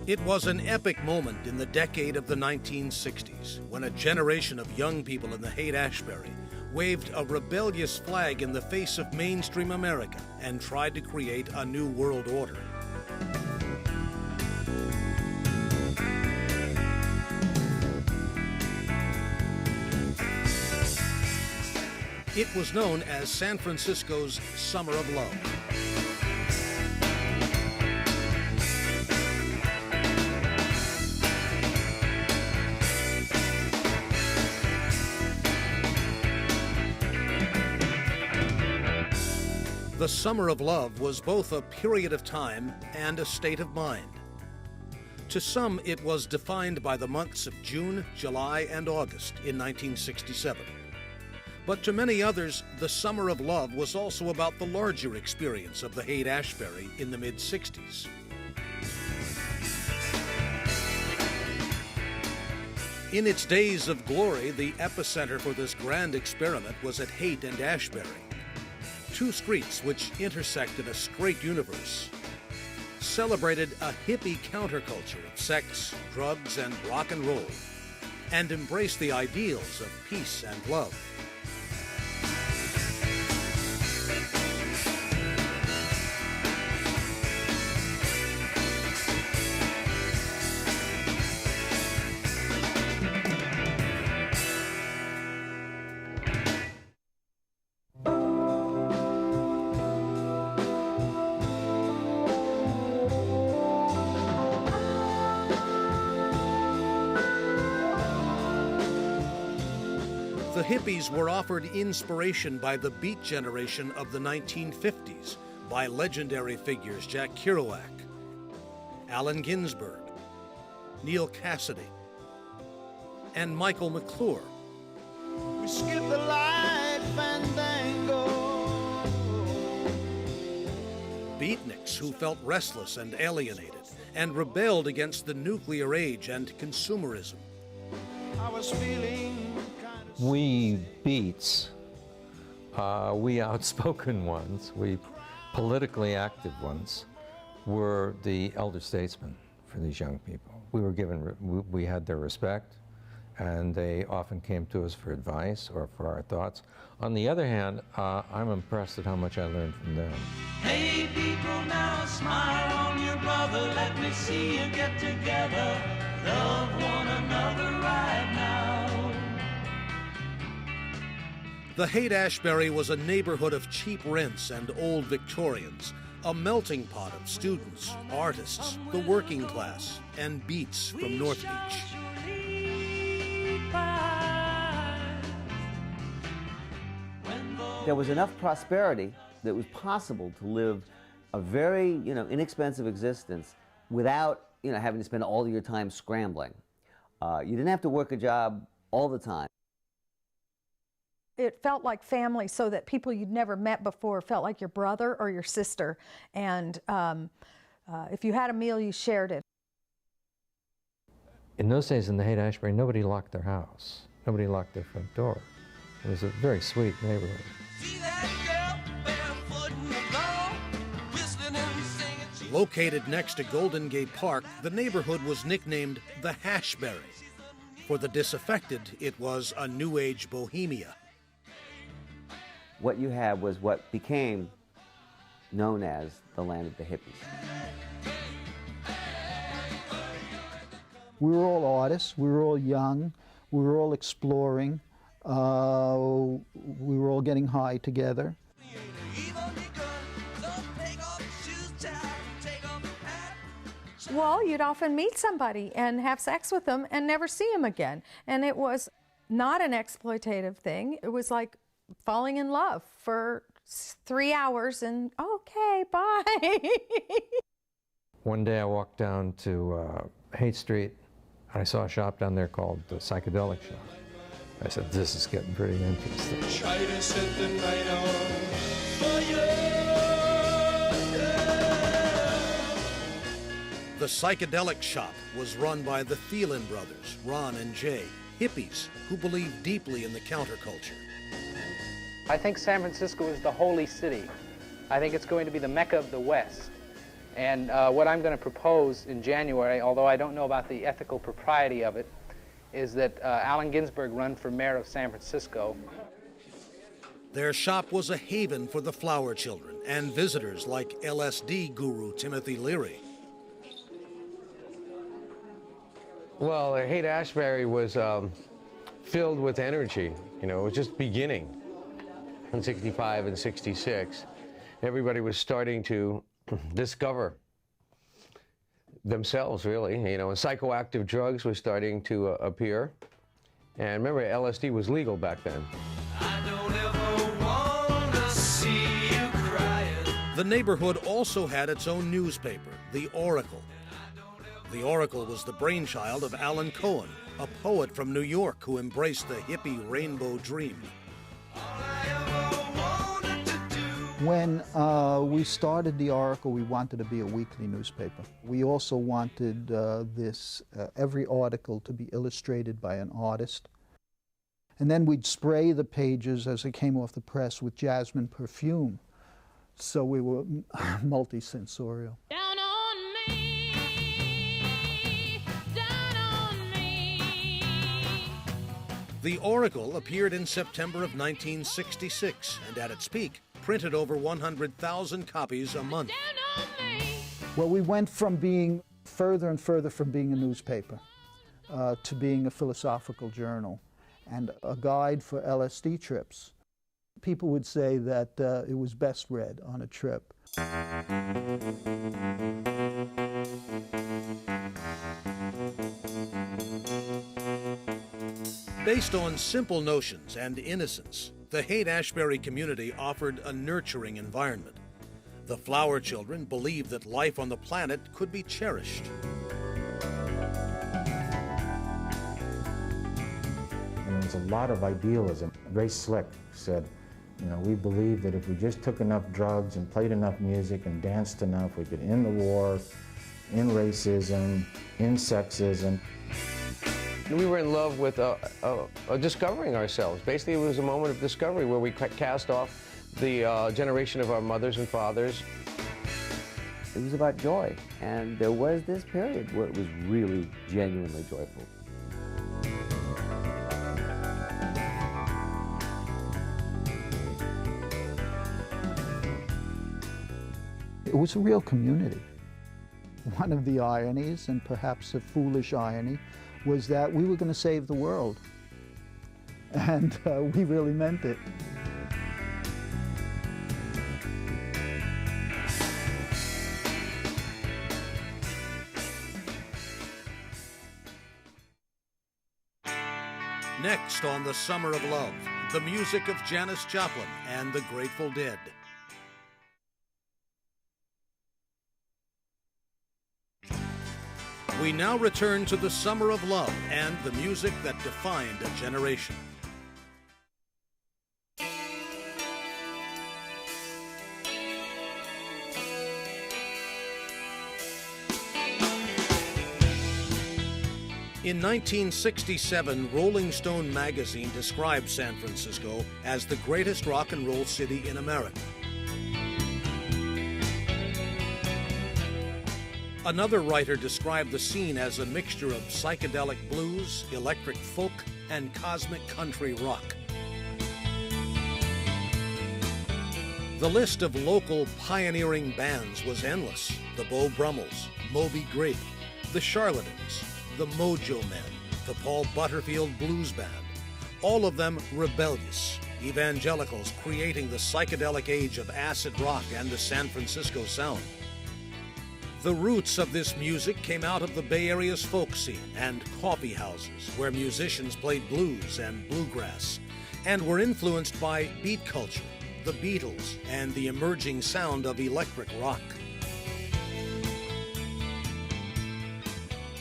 It was an epic moment in the decade of the 1960s when a generation of young people in the Haight Ashbury waved a rebellious flag in the face of mainstream America and tried to create a new world order. It was known as San Francisco's Summer of Love. The Summer of Love was both a period of time and a state of mind. To some, it was defined by the months of June, July, and August in 1967. But to many others, the Summer of Love was also about the larger experience of the Haight Ashbury in the mid-60s. In its days of glory, the epicenter for this grand experiment was at Haight and Ashbury, two streets which intersect in a straight universe, celebrated a hippie counterculture of sex, drugs, and rock and roll, and embraced the ideals of peace and love. The hippies were offered inspiration by the beat generation of the 1950s, by legendary figures Jack Kerouac, Allen Ginsberg, Neil Cassidy, and Michael McClure. We skip the light fandango. Beatniks who felt restless and alienated and rebelled against the nuclear age and consumerism. I was feeling We beats, we outspoken ones, we politically active ones, were the elder statesmen for these young people. We were given, we had their respect, and they often came to us for advice or for our thoughts. On the other hand, I'm impressed at how much I learned from them. Hey people, now smile on your brother, let me see you get together, love one another right now. The Haight Ashbury was a neighborhood of cheap rents and old Victorians, a melting pot of students, artists, the working class, and beats from North Beach. There was enough prosperity that it was possible to live a very, inexpensive existence without, having to spend all your time scrambling. You didn't have to work a job all the time. It felt like family, so that people you'd never met before felt like your brother or your sister. And if you had a meal, you shared it. In those days in the Haight Ashbury, nobody locked their house. Nobody locked their front door. It was a very sweet neighborhood. See that girl barefoot in the lawn, whistling and singing. Located next to Golden Gate Park, the neighborhood was nicknamed the Hashbury. For the disaffected, it was a New Age bohemia. What you had was what became known as the land of the hippies. We were all artists, we were all young, we were all exploring, we were all getting high together. Well, you'd often meet somebody and have sex with them and never see them again. And it was not an exploitative thing. It was like falling in love for 3 hours and okay, bye. One day I walked down to Haight Street, and I saw a shop down there called the Psychedelic Shop. I said, this is getting pretty interesting. try to set the night on fire. The Psychedelic Shop was run by the Thielen brothers, Ron and Jay, hippies who believed deeply in the counterculture. I think San Francisco is the holy city. I think it's going to be the Mecca of the West. And what I'm going to propose in January, although I don't know about the ethical propriety of it, is that Allen Ginsberg run for mayor of San Francisco. Their shop was a haven for the flower children and visitors like LSD guru Timothy Leary. Well, Haight Ashbury was filled with energy. You know, it was just beginning in '65 and '66. Everybody was starting to discover themselves, really, you know, and psychoactive drugs were starting to appear. And remember, LSD was legal back then. I don't ever wanna see you crying. The neighborhood also had its own newspaper, the Oracle. The Oracle was the brainchild of Alan Cohen, a poet from New York who embraced the hippie rainbow dream. When we started the Oracle, we wanted to be a weekly newspaper. We also wanted every article to be illustrated by an artist. And then we'd spray the pages as they came off the press with jasmine perfume. So we were multi-sensorial. Down on me, down on me. The Oracle appeared in September of 1966, and at its peak, printed over 100,000 copies a month. Well, we went from being further and further from being a newspaper to being a philosophical journal and a guide for LSD trips. People would say that it was best read on a trip. Based on simple notions and innocence, the Haight Ashbury community offered a nurturing environment. The flower children believed that life on the planet could be cherished. And there was a lot of idealism. Ray Slick said, you know, we believe that if we just took enough drugs and played enough music and danced enough, we could end the war, end racism, end sexism. We were in love with discovering ourselves. Basically, it was a moment of discovery where we cast off the generation of our mothers and fathers. It was about joy, and there was this period where it was really genuinely joyful. It was a real community. One of the ironies, and perhaps a foolish irony, was that we were going to save the world. And we really meant it. Next on The Summer of Love, the music of Janis Joplin and the Grateful Dead. We now return to the Summer of Love and the music that defined a generation. In 1967, Rolling Stone magazine described San Francisco as the greatest rock and roll city in America. Another writer described the scene as a mixture of psychedelic blues, electric folk, and cosmic country rock. The list of local pioneering bands was endless. The Beau Brummels, Moby Grape, the Charlatans, the Mojo Men, the Paul Butterfield Blues Band, all of them rebellious, evangelicals creating the psychedelic age of acid rock and the San Francisco sound. The roots of this music came out of the Bay Area's folk scene and coffee houses where musicians played blues and bluegrass, and were influenced by beat culture, the Beatles, and the emerging sound of electric rock.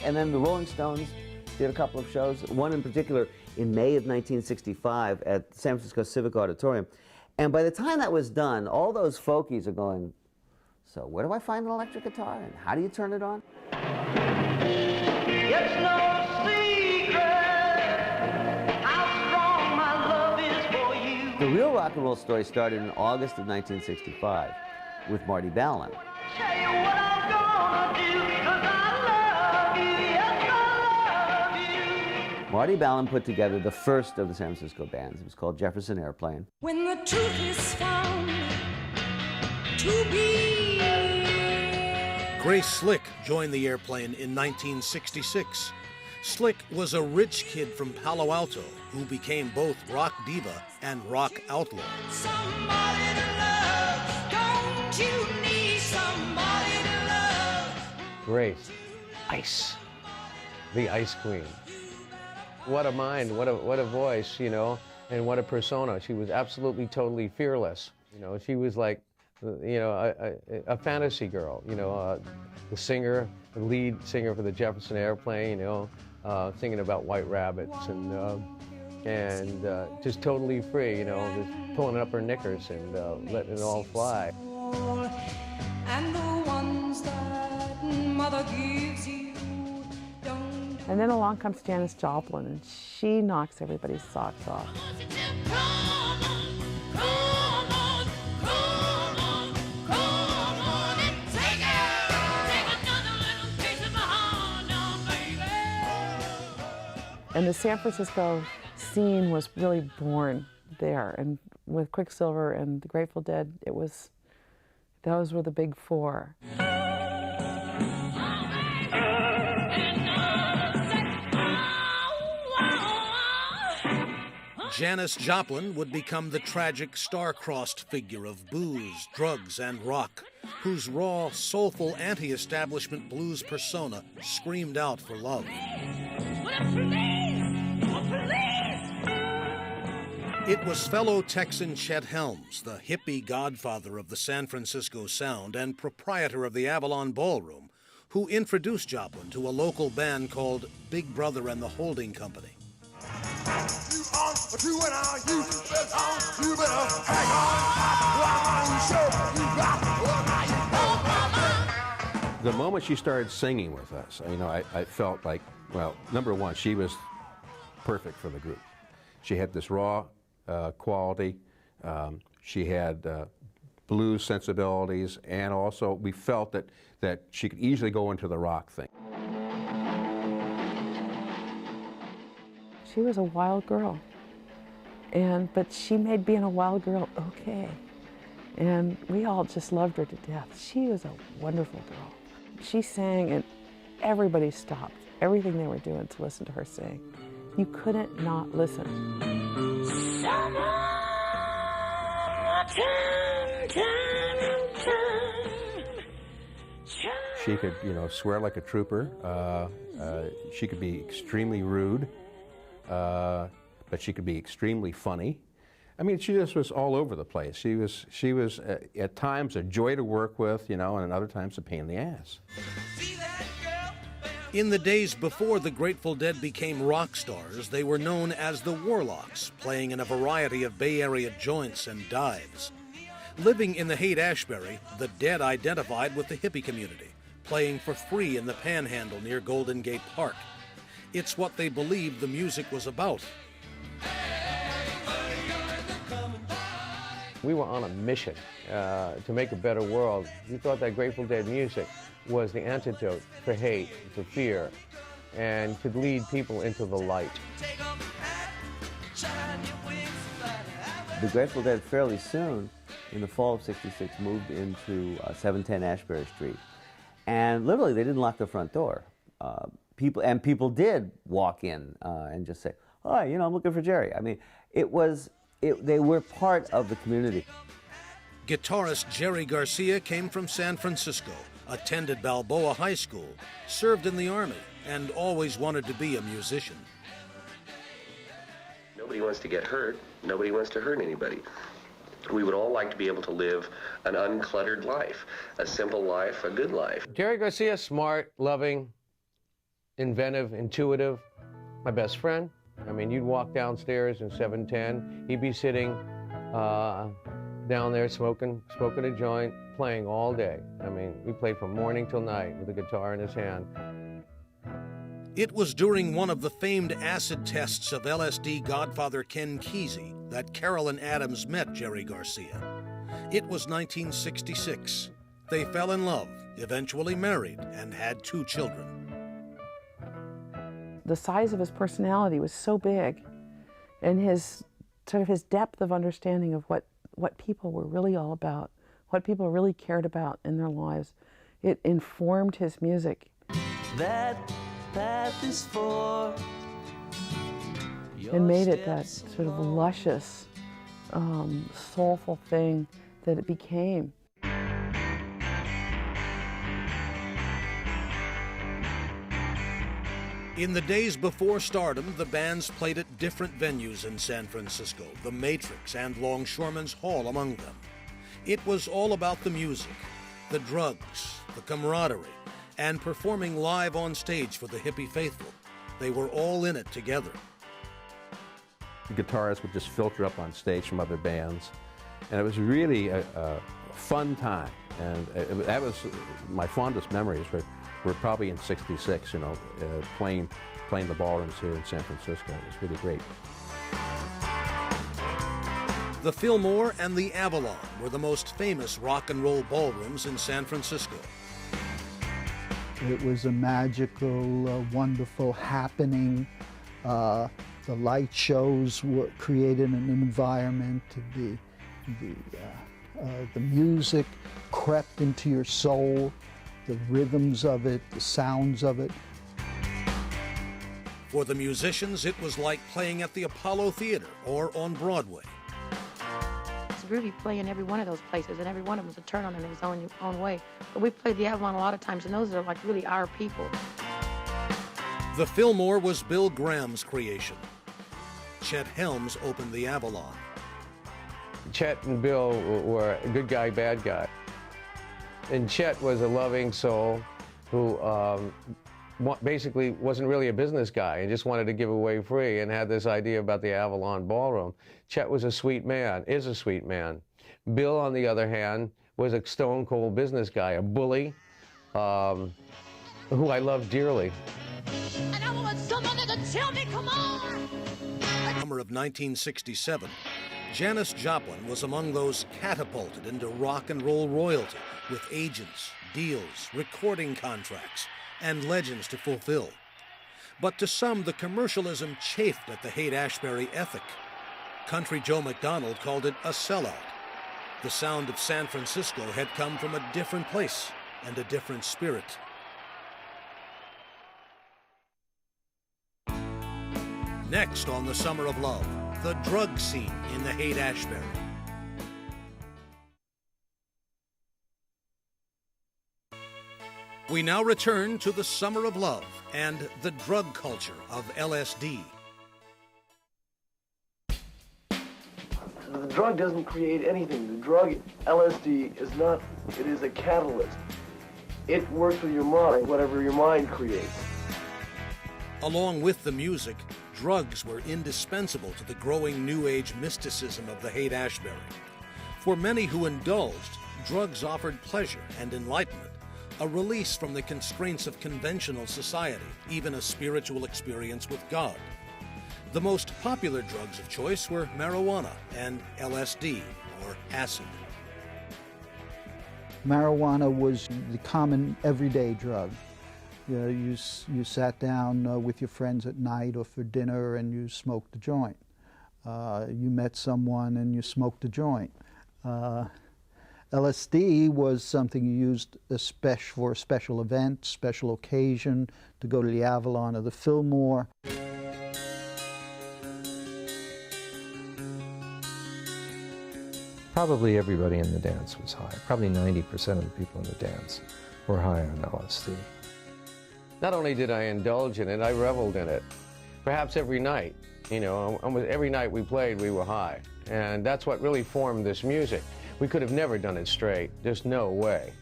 And then the Rolling Stones did a couple of shows, one in particular in May of 1965 at the San Francisco Civic Auditorium. And by the time that was done, all those folkies are going, so where do I find an electric guitar and how do you turn it on? It's no secret how strong my love is for you. The real rock and roll story started in August of 1965 with Marty Balin. Tell you what I'll Marty Ballin put together the first of the San Francisco bands. It was called Jefferson Airplane. When the truth is found to be. Grace Slick joined the Airplane in 1966. Slick was a rich kid from Palo Alto who became both rock diva and rock outlaw. Somebody to love, don't you need somebody to love? Grace, ice, the Ice Queen. What a mind, what a voice, you know, and what a persona. She was absolutely, totally fearless. You know, she was like, you know, a fantasy girl, you know, the singer, the lead singer for the Jefferson Airplane, you know, singing about white rabbits and just totally free, you know, just pulling up her knickers and letting it all fly. And the ones that mother gives you. And then along comes Janis Joplin, and she knocks everybody's socks off. And the San Francisco scene was really born there, and with Quicksilver and the Grateful Dead, those were the big four. Janis Joplin would become the tragic star-crossed figure of booze, drugs, and rock, whose raw, soulful anti-establishment blues persona screamed out for love. It was fellow Texan Chet Helms, the hippie godfather of the San Francisco Sound and proprietor of the Avalon Ballroom, who introduced Joplin to a local band called Big Brother and the Holding Company. The moment she started singing with us, you know, I felt like, well, number one, she was perfect for the group. She had this raw quality. She had blues sensibilities, and also we felt that she could easily go into the rock thing. She was a wild girl, but she made being a wild girl okay. And we all just loved her to death. She was a wonderful girl. She sang and everybody stopped everything they were doing to listen to her sing. You couldn't not listen. She could, you know, swear like a trooper. She could be extremely rude. But she could be extremely funny. I mean, she just was all over the place. She was at times a joy to work with, you know, and at other times a pain in the ass. In the days before the Grateful Dead became rock stars, they were known as the Warlocks, playing in a variety of Bay Area joints and dives. Living in the Haight Ashbury, the Dead identified with the hippie community, playing for free in the Panhandle near Golden Gate Park. It's what they believed the music was about. We were on a mission to make a better world. We thought that Grateful Dead music was the antidote for hate, for fear, and could lead people into the light. The Grateful Dead fairly soon, in the fall of '66, moved into 710 Ashbury Street. And literally, they didn't lock the front door. People did walk in and just say, "Hi, you know, I'm looking for Jerry." I mean, they were part of the community. Guitarist Jerry Garcia came from San Francisco, attended Balboa High School, served in the Army, and always wanted to be a musician. Nobody wants to get hurt. Nobody wants to hurt anybody. We would all like to be able to live an uncluttered life, a simple life, a good life. Jerry Garcia, smart, loving, inventive, intuitive, my best friend. I mean, you'd walk downstairs in 710, he'd be sitting down there smoking a joint, playing all day. I mean, we played from morning till night with a guitar in his hand. It was during one of the famed acid tests of LSD godfather Ken Kesey that Carolyn Adams met Jerry Garcia. It was 1966. They fell in love, eventually married, and had 2 children. The size of his personality was so big, and his depth of understanding of what people were really all about, what people really cared about in their lives, it informed his music. That path is for And made it that sort of luscious, soulful thing that it became. In the days before stardom, the bands played at different venues in San Francisco, the Matrix and Longshoremen's Hall among them. It was all about the music, the drugs, the camaraderie, and performing live on stage for the hippie faithful. They were all in it together. The guitarists would just filter up on stage from other bands, and it was really a fun time. And that was my fondest memories. We're probably in '66, you know, playing the ballrooms here in San Francisco. It was really great. The Fillmore and the Avalon were the most famous rock and roll ballrooms in San Francisco. It was a magical, wonderful happening. The light shows created an environment. The music crept into your soul. The rhythms of it, the sounds of it. For the musicians, it was like playing at the Apollo Theater or on Broadway. It's groovy playing every one of those places, and every one of them was a turn on in his own way. But we played the Avalon a lot of times, and those are like really our people. The Fillmore was Bill Graham's creation. Chet Helms opened the Avalon. Chet and Bill were a good guy, bad guy. And Chet was a loving soul who basically wasn't really a business guy and just wanted to give away free and had this idea about the Avalon Ballroom. Chet was a sweet man, is a sweet man. Bill, on the other hand, was a stone-cold business guy, a bully, who I loved dearly. And I want somebody to tell me, come on! Summer of 1967, Janis Joplin was among those catapulted into rock and roll royalty with agents, deals, recording contracts, and legends to fulfill. But to some, the commercialism chafed at the Haight Ashbury ethic. Country Joe McDonald called it a sellout. The sound of San Francisco had come from a different place and a different spirit. Next on The Summer of Love, the drug scene in the Haight Ashbury. We now return to the Summer of Love and the drug culture of LSD. The drug doesn't create anything. The drug, LSD, is not, it is a catalyst. It works with your mind, whatever your mind creates. Along with the music, drugs were indispensable to the growing New Age mysticism of the Haight Ashbury. For many who indulged, drugs offered pleasure and enlightenment, a release from the constraints of conventional society, even a spiritual experience with God. The most popular drugs of choice were marijuana and LSD, or acid. Marijuana was the common everyday drug. You know, you sat down with your friends at night or for dinner and you smoked a joint. You met someone and you smoked a joint. LSD was something you used for a special event, special occasion, to go to the Avalon or the Fillmore. Probably everybody in the dance was high. Probably 90% of the people in the dance were high on LSD. Not only did I indulge in it, I reveled in it. Perhaps every night, you know, almost every night we played, we were high. And that's what really formed this music. We could have never done it straight. There's no way.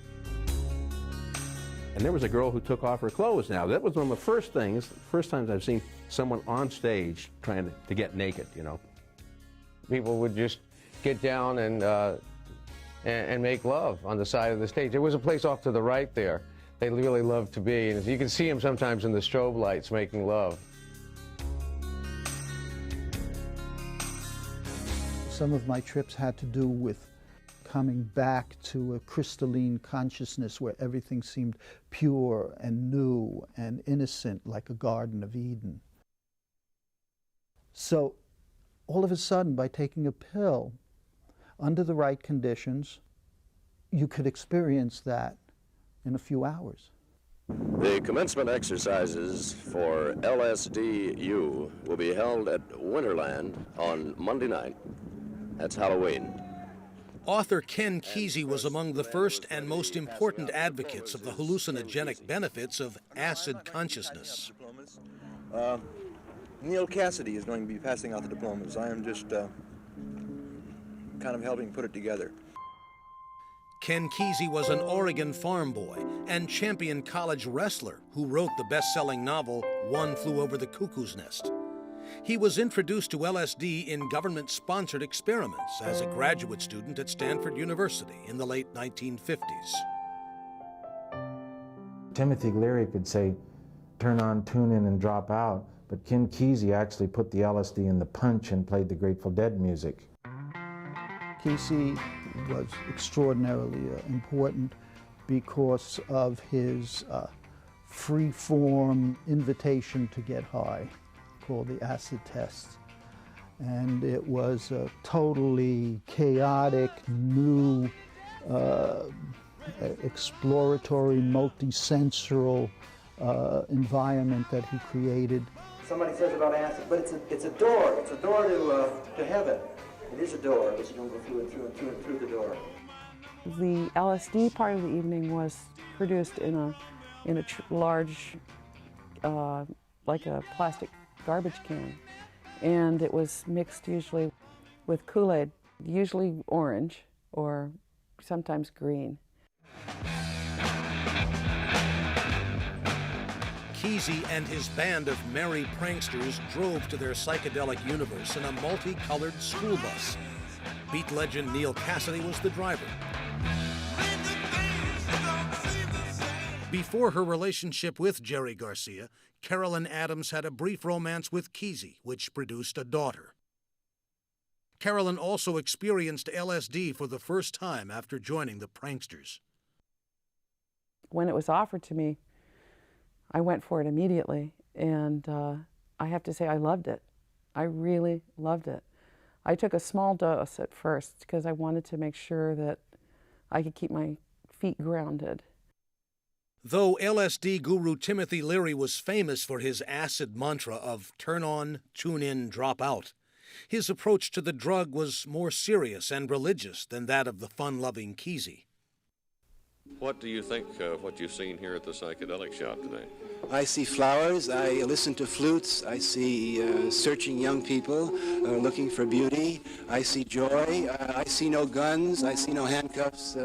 And there was a girl who took off her clothes now. That was one of the first times I've seen someone on stage trying to get naked, you know. People would just get down and make love on the side of the stage. There was a place off to the right there they really loved to be, and you can see them sometimes in the strobe lights making love. Some of my trips had to do with coming back to a crystalline consciousness where everything seemed pure and new and innocent, like a Garden of Eden. So all of a sudden, by taking a pill, under the right conditions, you could experience that in a few hours. The commencement exercises for LSDU will be held at Winterland on Monday night. That's Halloween. Author Ken Kesey was among the first and most important advocates of the hallucinogenic benefits of acid consciousness. Neil Cassidy is going to be passing out the diplomas. I am just kind of helping put it together. Ken Kesey was an Oregon farm boy and champion college wrestler who wrote the best-selling novel One Flew Over the Cuckoo's Nest. He was introduced to LSD in government-sponsored experiments as a graduate student at Stanford University in the late 1950s. Timothy Leary could say, turn on, tune in, and drop out, but Ken Kesey actually put the LSD in the punch and played the Grateful Dead music. Kesey was extraordinarily important because of his free-form invitation to get high, called the acid test. And it was a totally chaotic, new, exploratory, multi-sensual environment that he created. Somebody says about acid, but it's a door. It's a door to heaven. It is a door, but you don't go through and through the door. The LSD part of the evening was produced in a large, like a plastic garbage can, and it was mixed usually with Kool-Aid, usually orange or sometimes green. Kesey and his band of merry pranksters drove to their psychedelic universe in a multicolored school bus. Beat legend Neil Cassidy was the driver. Before her relationship with Jerry Garcia, Carolyn Adams had a brief romance with Kesey, which produced a daughter. Carolyn also experienced LSD for the first time after joining the pranksters. When it was offered to me, I went for it immediately, and I have to say I loved it. I really loved it. I took a small dose at first because I wanted to make sure that I could keep my feet grounded. Though LSD guru Timothy Leary was famous for his acid mantra of turn on, tune in, drop out, his approach to the drug was more serious and religious than that of the fun-loving Kesey. What do you think of what you've seen here at the psychedelic shop today? I see flowers, I listen to flutes, I see searching young people looking for beauty, I see joy, I see no guns, I see no handcuffs.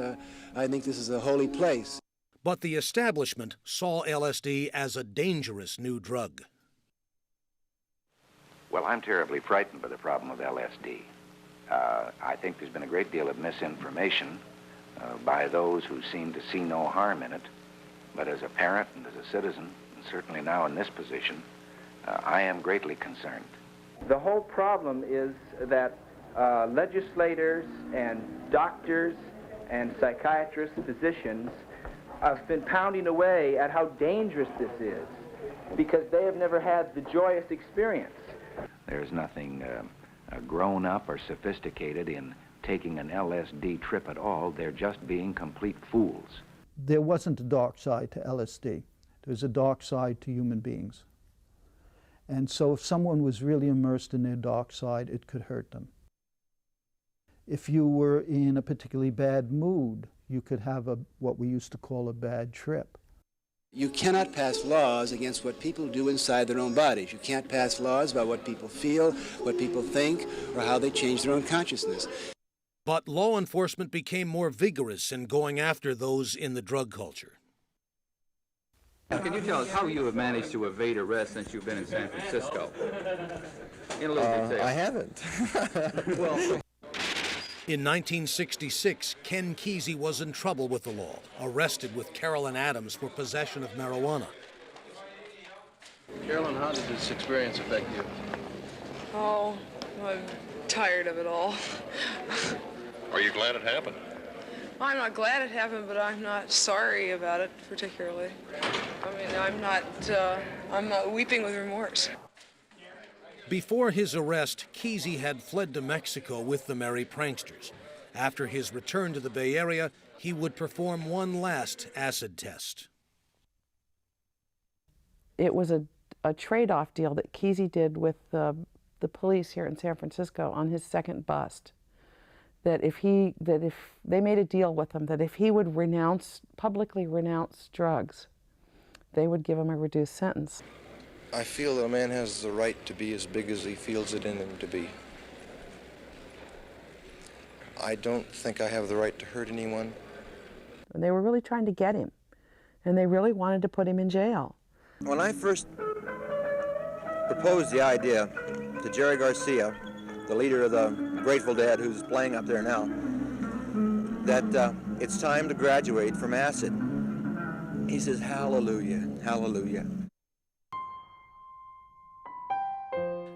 I think this is a holy place. But the establishment saw LSD as a dangerous new drug. Well, I'm terribly frightened by the problem with LSD. I think there's been a great deal of misinformation by those who seem to see no harm in it. But as a parent and as a citizen, and certainly now in this position, I am greatly concerned. The whole problem is that legislators and doctors and psychiatrists, physicians, have been pounding away at how dangerous this is because they have never had the joyous experience. There's nothing grown up or sophisticated in taking an LSD trip at all. They're just being complete fools. There wasn't a dark side to LSD. There's a dark side to human beings. And so if someone was really immersed in their dark side, it could hurt them. If you were in a particularly bad mood, you could have what we used to call a bad trip. You cannot pass laws against what people do inside their own bodies. You can't pass laws about what people feel, what people think, or how they change their own consciousness. But law enforcement became more vigorous in going after those in the drug culture. Can you tell us how you have managed to evade arrest since you've been in San Francisco? In a little detail. I haven't. Well, in 1966, Ken Kesey was in trouble with the law, arrested with Carolyn Adams for possession of marijuana. Carolyn, how did this experience affect you? Oh, I'm tired of it all. Are you glad it happened? Well, I'm not glad it happened, but I'm not sorry about it particularly. I mean, I'm not weeping with remorse. Before his arrest, Kesey had fled to Mexico with the Merry Pranksters. After his return to the Bay Area, he would perform one last acid test. It was a trade-off deal that Kesey did with the police here in San Francisco on his second bust. That if they made a deal with him that if he would publicly renounce drugs, they would give him a reduced sentence. I feel that a man has the right to be as big as he feels it in him to be. I don't think I have the right to hurt anyone. And they were really trying to get him, and they really wanted to put him in jail. When I first proposed the idea to Jerry Garcia, the leader of the Grateful Dead, who's playing up there now, that it's time to graduate from acid, he says, hallelujah, hallelujah.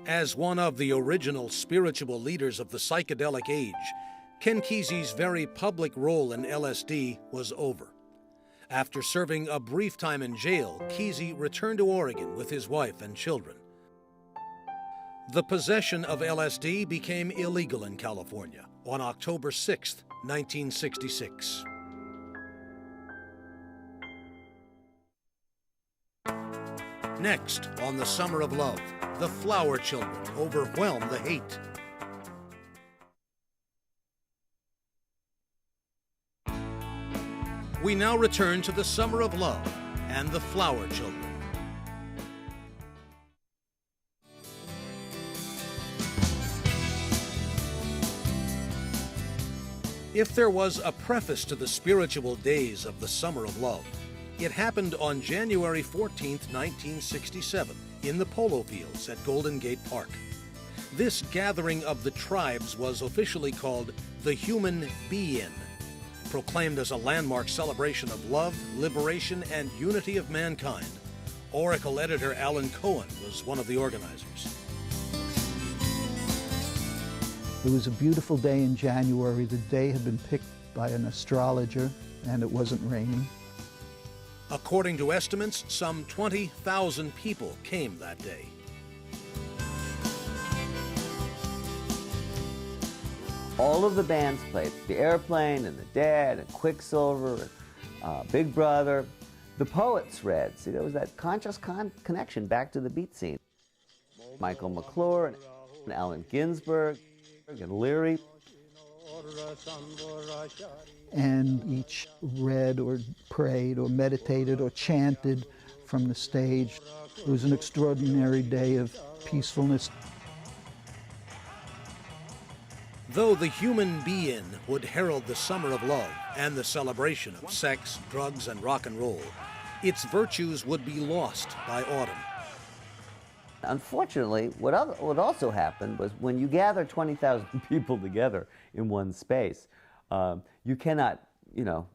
As one of the original spiritual leaders of the psychedelic age, Ken Kesey's very public role in LSD was over. After serving a brief time in jail, Kesey returned to Oregon with his wife and children. The possession of LSD became illegal in California on October 6, 1966. Next, on the Summer of Love, the Flower Children overwhelm the Haight. We now return to the Summer of Love and the Flower Children. If there was a preface to the spiritual days of the Summer of Love, it happened on January 14, 1967, in the polo fields at Golden Gate Park. This gathering of the tribes was officially called the Human Be-In, proclaimed as a landmark celebration of love, liberation, and unity of mankind. Oracle editor Alan Cohen was one of the organizers. It was a beautiful day in January. The day had been picked by an astrologer, and it wasn't raining. According to estimates, some 20,000 people came that day. All of the bands played, the Airplane and the Dead and Quicksilver and Big Brother. The Poets read. See, there was that conscious connection back to the beat scene. Michael McClure and Allen Ginsberg and Leary. And each read or prayed or meditated or chanted from the stage. It was an extraordinary day of peacefulness. Though the Human Be-In would herald the Summer of Love and the celebration of sex, drugs, and rock and roll, its virtues would be lost by autumn. Unfortunately, what also happened was when you gather 20,000 people together in one space, you cannot,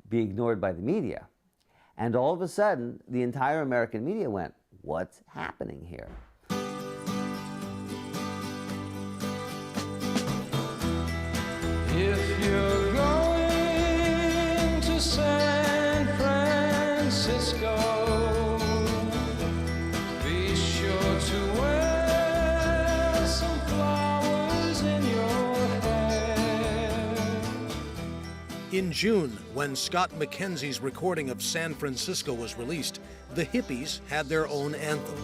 be ignored by the media. And all of a sudden, the entire American media went, what's happening here? If you're going to San Francisco, be sure to wear some flowers in your hair. In June, when Scott McKenzie's recording of San Francisco was released, the hippies had their own anthem.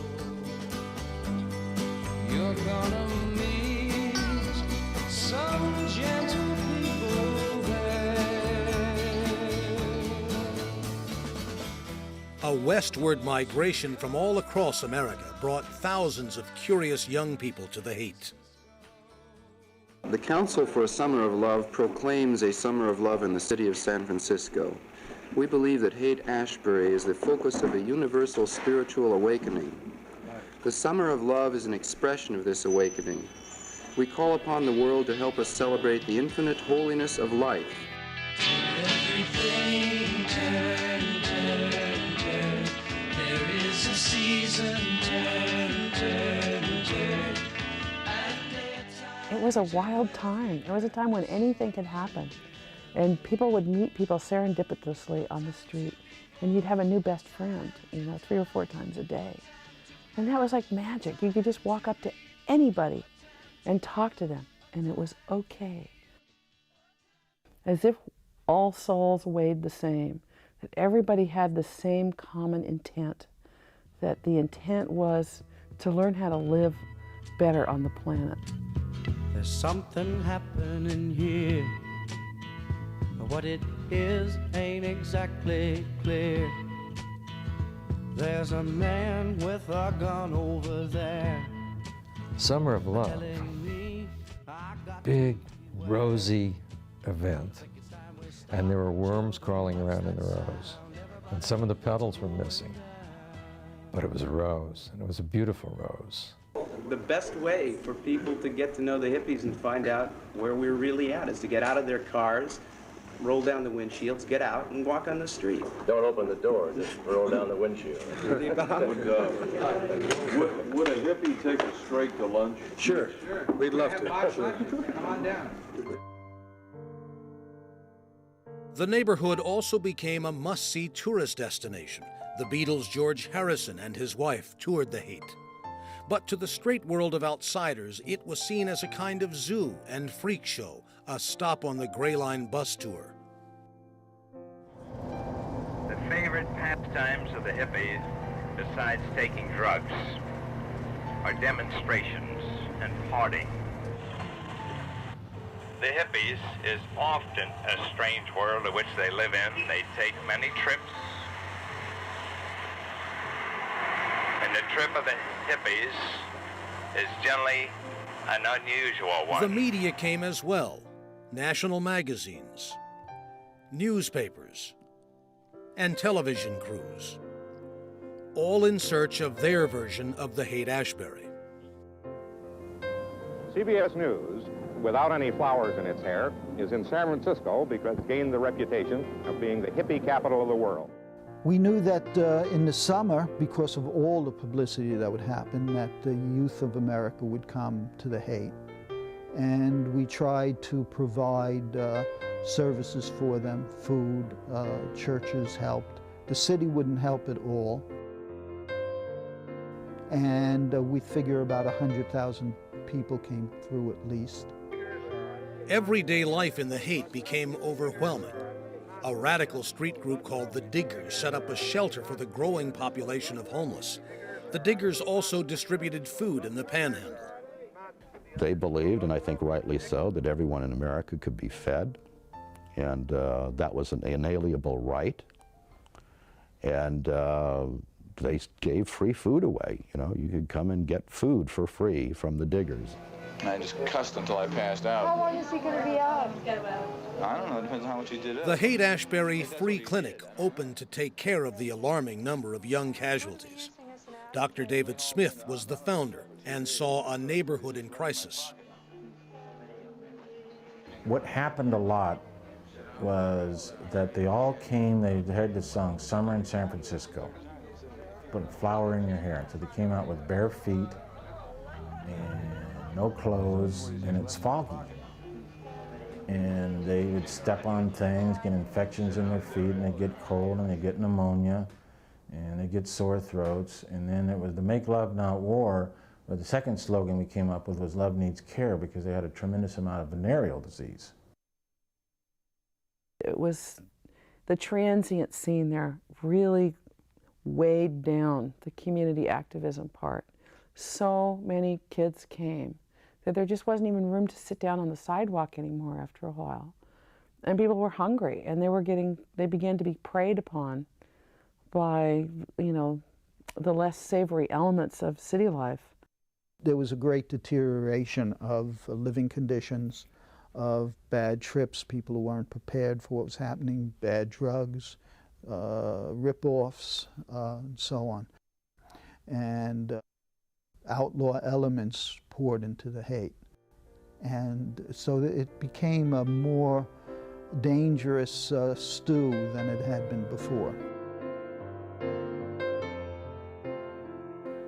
You're gonna meet some gentle people there. A westward migration from all across America brought thousands of curious young people to the Haight. The Council for a Summer of Love proclaims a Summer of Love in the city of San Francisco. We believe that Haight Ashbury is the focus of a universal spiritual awakening. The Summer of Love is an expression of this awakening. We call upon the world to help us celebrate the infinite holiness of life. Everything turn, turn, turn. There is a season, turn, turn, turn. It was a wild time. It was a time when anything could happen. And people would meet people serendipitously on the street, and you'd have a new best friend, 3 or 4 times a day. And that was like magic. You could just walk up to anybody and talk to them, and it was okay. As if all souls weighed the same, that everybody had the same common intent, that the intent was to learn how to live better on the planet. There's something happening here, but what it is ain't exactly clear. There's a man with a gun over there. Summer of Love, big, rosy event, and there were worms crawling around in the rose, and some of the petals were missing, but it was a rose, and it was a beautiful rose. The best way for people to get to know the hippies and find out where we're really at is to get out of their cars, roll down the windshields, get out, and walk on the street. Don't open the door, just roll down the windshield. Would a hippie take us straight to lunch? Sure. We'd love to. Come on down. The neighborhood also became a must-see tourist destination. The Beatles' George Harrison and his wife toured the Haight. But to the straight world of outsiders, it was seen as a kind of zoo and freak show, a stop on the Gray Line bus tour. The favorite pastimes of the hippies, besides taking drugs, are demonstrations and partying. The hippies is often a strange world in which they live in. They take many trips. And the trip of the hippies is generally an unusual one. The media came as well. National magazines, newspapers, and television crews, all in search of their version of the Haight Ashbury. CBS News, without any flowers in its hair, is in San Francisco because it gained the reputation of being the hippie capital of the world. We knew that in the summer, because of all the publicity that would happen, that the youth of America would come to the Haight. And we tried to provide services for them, food, churches helped. The city wouldn't help at all. And we figure about 100,000 people came through at least. Everyday life in the Haight became overwhelming. A radical street group called the Diggers set up a shelter for the growing population of homeless. The Diggers also distributed food in the Panhandle. They believed, and I think rightly so, that everyone in America could be fed, and that was an inalienable right. And they gave free food away. You could come and get food for free from the Diggers. I just cussed until I passed out. How long is he going to be out? I don't know, it depends on how much he did it. The Haight Ashbury Free Clinic opened to take care of the alarming number of young casualties. Dr. David Smith was the founder and saw a neighborhood in crisis. What happened a lot was that they all came, they heard the song, Summer in San Francisco, put a flower in your hair. So they came out with bare feet and no clothes, and it's foggy. And they would step on things, get infections in their feet, and they get cold, and they get pneumonia, and they get sore throats. And then it was the Make Love Not War, but the second slogan we came up with was Love Needs Care, because they had a tremendous amount of venereal disease. It was the transient scene there really weighed down the community activism part. So many kids came that there just wasn't even room to sit down on the sidewalk anymore after a while. And people were hungry, and they began to be preyed upon by, the less savory elements of city life. There was a great deterioration of living conditions, of bad trips, people who weren't prepared for what was happening, bad drugs, rip-offs, and so on. And outlaw elements poured into the Haight. And so it became a more dangerous stew than it had been before.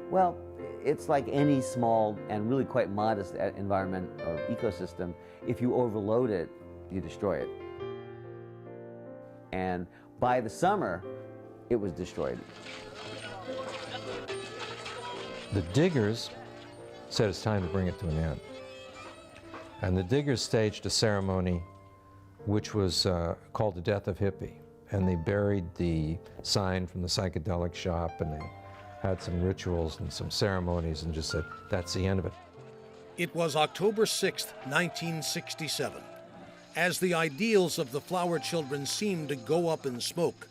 Well, it's like any small and really quite modest environment or ecosystem. If you overload it, you destroy it. And by the summer, it was destroyed. The Diggers said it's time to bring it to an end. And the Diggers staged a ceremony which was called the Death of Hippie. And they buried the sign from the psychedelic shop, and they had some rituals and some ceremonies and just said, that's the end of it. It was October 6th, 1967. As the ideals of the Flower Children seemed to go up in smoke,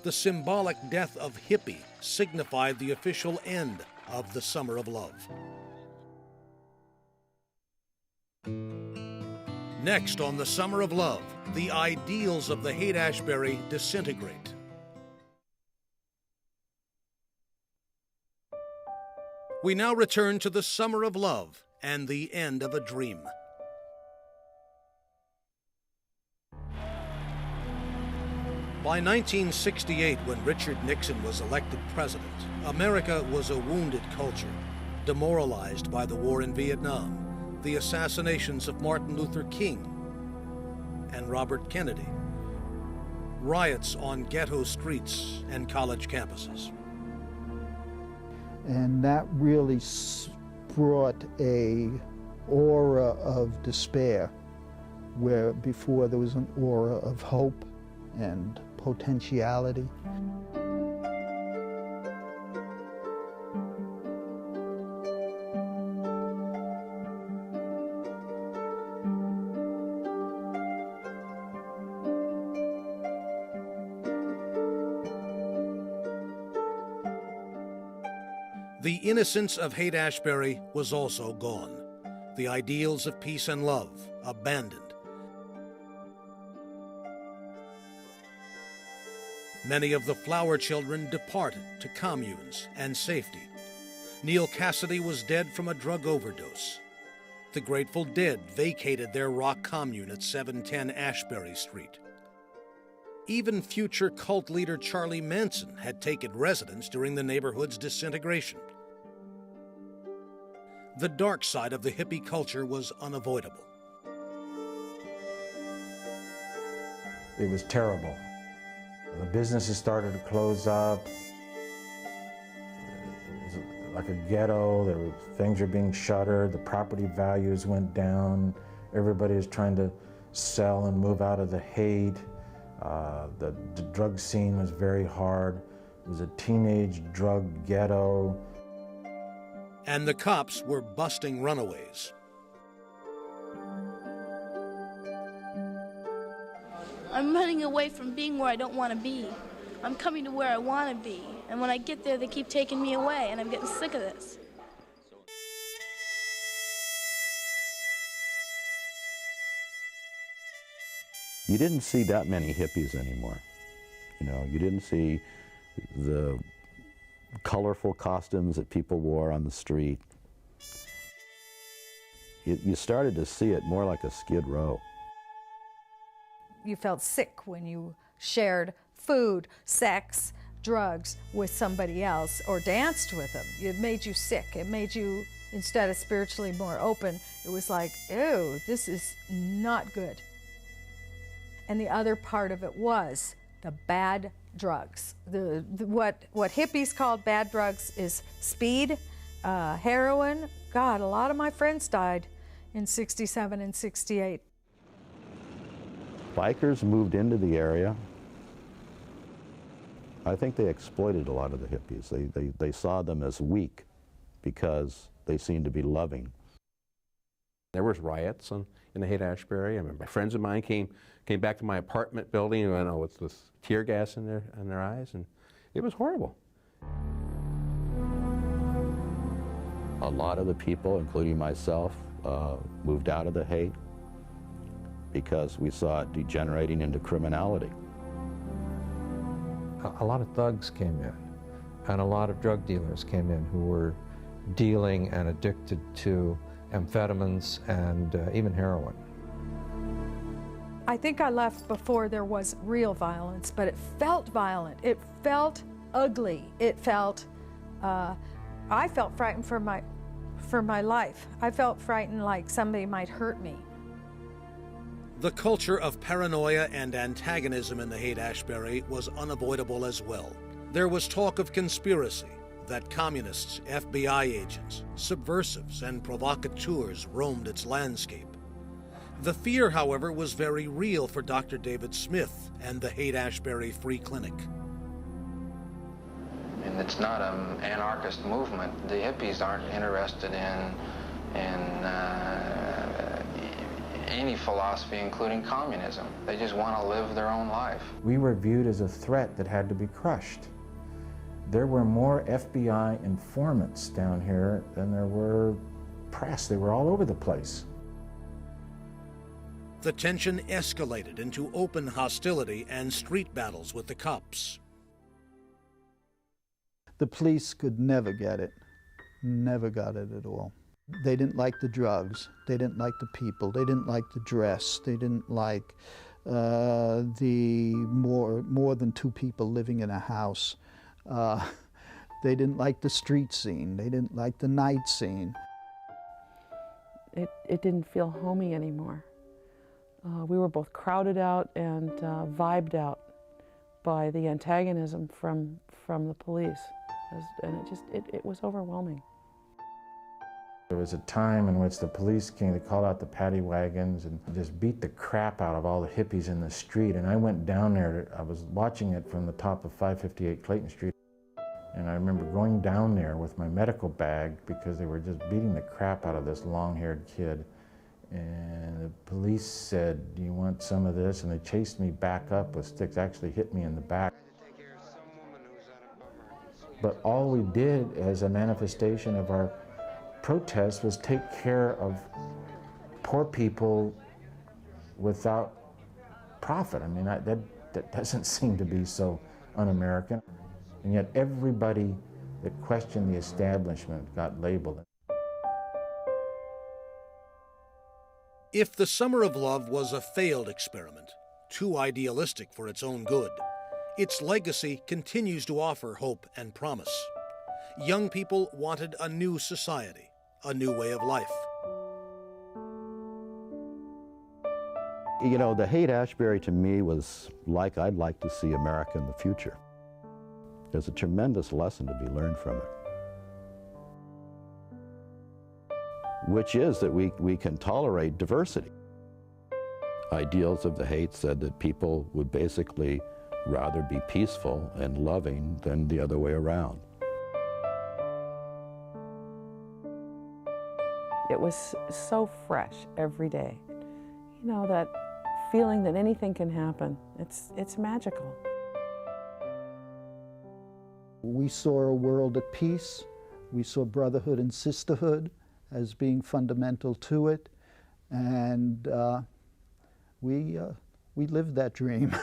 the symbolic death of hippie signified the official end of the Summer of Love. Next on the Summer of Love, the ideals of the Haight Ashbury disintegrate. We now return to the Summer of Love and the end of a dream. By 1968, when Richard Nixon was elected president, America was a wounded culture, demoralized by the war in Vietnam, the assassinations of Martin Luther King and Robert Kennedy, riots on ghetto streets and college campuses. And that really brought a aura of despair, where before there was an aura of hope and potentiality. The innocence of Haight Ashbury was also gone. The ideals of peace and love abandoned. Many of the Flower Children departed to communes and safety. Neal Cassady was dead from a drug overdose. The Grateful Dead vacated their rock commune at 710 Ashbury Street. Even future cult leader Charlie Manson had taken residence during the neighborhood's disintegration. The dark side of the hippie culture was unavoidable. It was terrible. The businesses started to close up. It was like a ghetto. Things were being shuttered. The property values went down. Everybody was trying to sell and move out of the Haight. The drug scene was very hard. It was a teenage drug ghetto. And the cops were busting runaways. I'm running away from being where I don't want to be. I'm coming to where I want to be. And when I get there, they keep taking me away, and I'm getting sick of this. You didn't see that many hippies anymore. You know, you didn't see the colorful costumes that people wore on the street. You started to see it more like a Skid Row. You felt sick when you shared food, sex, drugs with somebody else or danced with them. It made you sick. It made you, instead of spiritually more open, it was like, ew, this is not good. And the other part of it was the bad drugs. What hippies called bad drugs is speed, heroin. God, a lot of my friends died in '67 and '68. Bikers moved into the area. I think they exploited a lot of the hippies. They saw them as weak because they seemed to be loving. There was riots in the Haight Ashbury. I remember friends of mine came back to my apartment building and went, with tear gas in their eyes, and it was horrible. A lot of the people, including myself, moved out of the Haight because we saw it degenerating into criminality. A lot of thugs came in, and a lot of drug dealers came in who were dealing and addicted to amphetamines and even heroin. I think I left before there was real violence, but it felt violent. It felt ugly. It felt, I felt frightened for my life. I felt frightened like somebody might hurt me. The culture of paranoia and antagonism in the Haight Ashbury was unavoidable as well. There was talk of conspiracy, that communists, FBI agents, subversives, and provocateurs roamed its landscape. The fear, however, was very real for Dr. David Smith and the Haight Ashbury Free Clinic. And it's not an anarchist movement. The hippies aren't interested in any philosophy, including communism. They just want to live their own life. We were viewed as a threat that had to be crushed. There were more FBI informants down here than there were press. They were all over the place. The tension escalated into open hostility and street battles with the cops. The police could never get it, never got it at all. They didn't like the drugs, they didn't like the people, they didn't like the dress, they didn't like the more than two people living in a house. They didn't like the street scene, they didn't like the night scene. It didn't feel homey anymore. We were both crowded out and vibed out by the antagonism from the police. And it was overwhelming. There was a time in which the police came, they called out the paddy wagons and just beat the crap out of all the hippies in the street. And I went down there, I was watching it from the top of 558 Clayton Street. And I remember going down there with my medical bag because they were just beating the crap out of this long-haired kid. And the police said, "Do you want some of this?" And they chased me back up with sticks, actually hit me in the back. But all we did as a manifestation of our protest was take care of poor people without profit. I mean, that doesn't seem to be so un-American. And yet everybody that questioned the establishment got labeled. If the Summer of Love was a failed experiment, too idealistic for its own good, its legacy continues to offer hope and promise. Young people wanted a new society, a new way of life. You know, the Haight Ashbury to me was like I'd like to see America in the future. There's a tremendous lesson to be learned from it, which is that we can tolerate diversity. Ideals of the Haight said that people would basically rather be peaceful and loving than the other way around. It was so fresh every day. You know, that feeling that anything can happen, it's magical. We saw a world at peace. We saw brotherhood and sisterhood as being fundamental to it, and we lived that dream.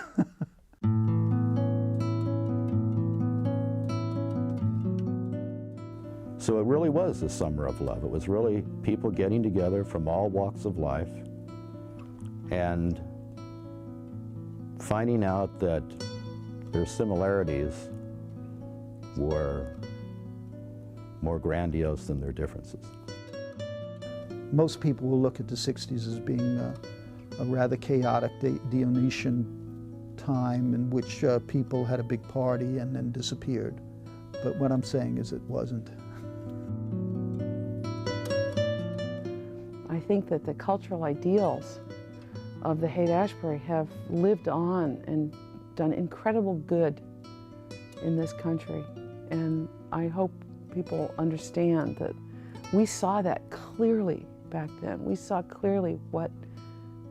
So it really was the summer of love. It was really people getting together from all walks of life and finding out that their similarities were more grandiose than their differences. Most people will look at the 60s as being a rather chaotic Dionysian time in which people had a big party and then disappeared. But what I'm saying is it wasn't. I think that the cultural ideals of the Haight Ashbury have lived on and done incredible good in this country. And I hope people understand that we saw that clearly back then. We saw clearly what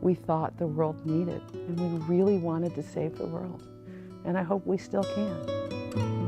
we thought the world needed, and we really wanted to save the world. And I hope we still can.